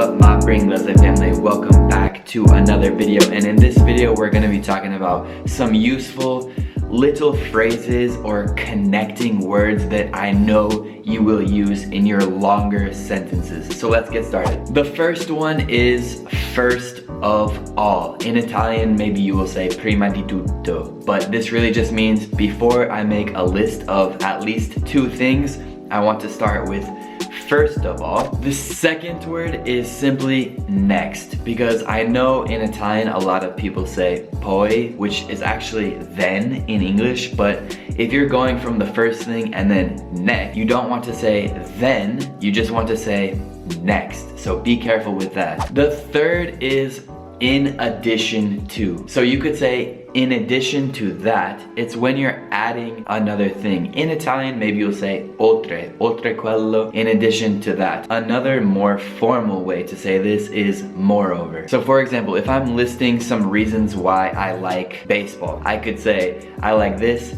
up, my Bringlese family? Welcome back to another video, and in this video we're going to be talking about some useful little phrases or connecting words that I know you will use in your longer sentences. So let's get started. The first one is first of all. In Italian, maybe you will say prima di tutto, but this really just means before I make a list of at least two things, I want to start with first of all. The second word is simply next, because I know in Italian a lot of people say poi, which is actually then in English, but if you're going from the first thing and then next, you don't want to say then, you just want to say next. So be careful with that. The third is in addition to. So you could say in addition to that. It's when you're adding another thing. In Italian, maybe you'll say oltre quello, in addition to that. Another more formal way to say this is moreover. So for example, if I'm listing some reasons why I like baseball, I could say I like this,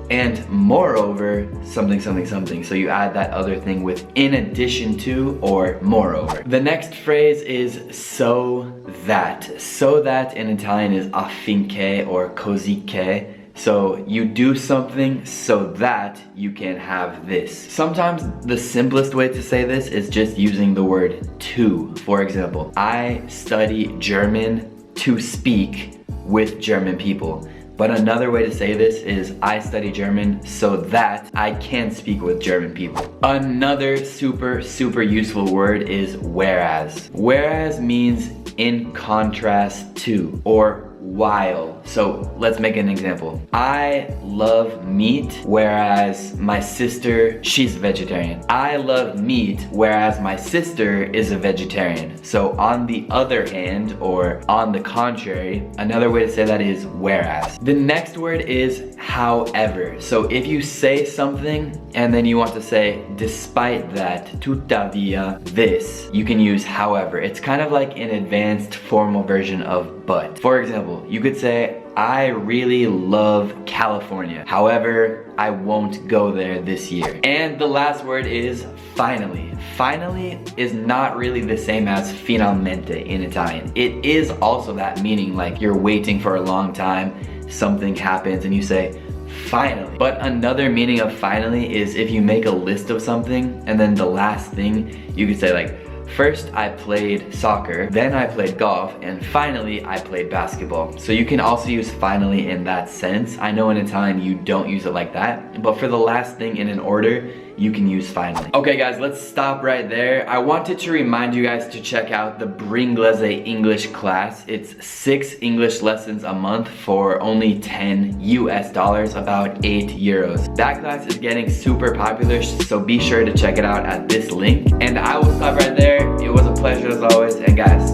and moreover something something something. So you add that other thing with in addition to or moreover. The next phrase is so that. So that in Italian is affinché or così che. So you do something so that you can have this. Sometimes the simplest way to say this is just using the word to. For example, I study German to speak with German people. But another way to say this is I study German so that I can speak with German people. Another super useful word is whereas. Whereas means in contrast to or while. So let's make an example. I love meat, whereas my sister, she's vegetarian. I love meat, whereas my sister is a vegetarian. So on the other hand, or on the contrary, another way to say that is whereas. The next word is however. So if you say something and then you want to say despite that, tuttavia this, you can use however. It's kind of like an advanced formal version of but. For example, you could say I really love California. However, I won't go there this year. And the last word is finally. Finally is not really the same as finalmente in Italian. It is also that meaning, like you're waiting for a long time, something happens and you say finally. But another meaning of finally is if you make a list of something and then the last thing, you could say like, first I played soccer, then I played golf, and finally I played basketball. So you can also use finally in that sense. I know in Italian you don't use it like that, but for the last thing in an order, you can use finally. Okay guys, let's stop right there. I wanted to remind you guys to check out the Bringlese English class. It's 6 English lessons a month for only $10 US, about 8 euros. That class is getting super popular, so be sure to check it out at this link. And I will stop right there. It was a pleasure as always, and guys,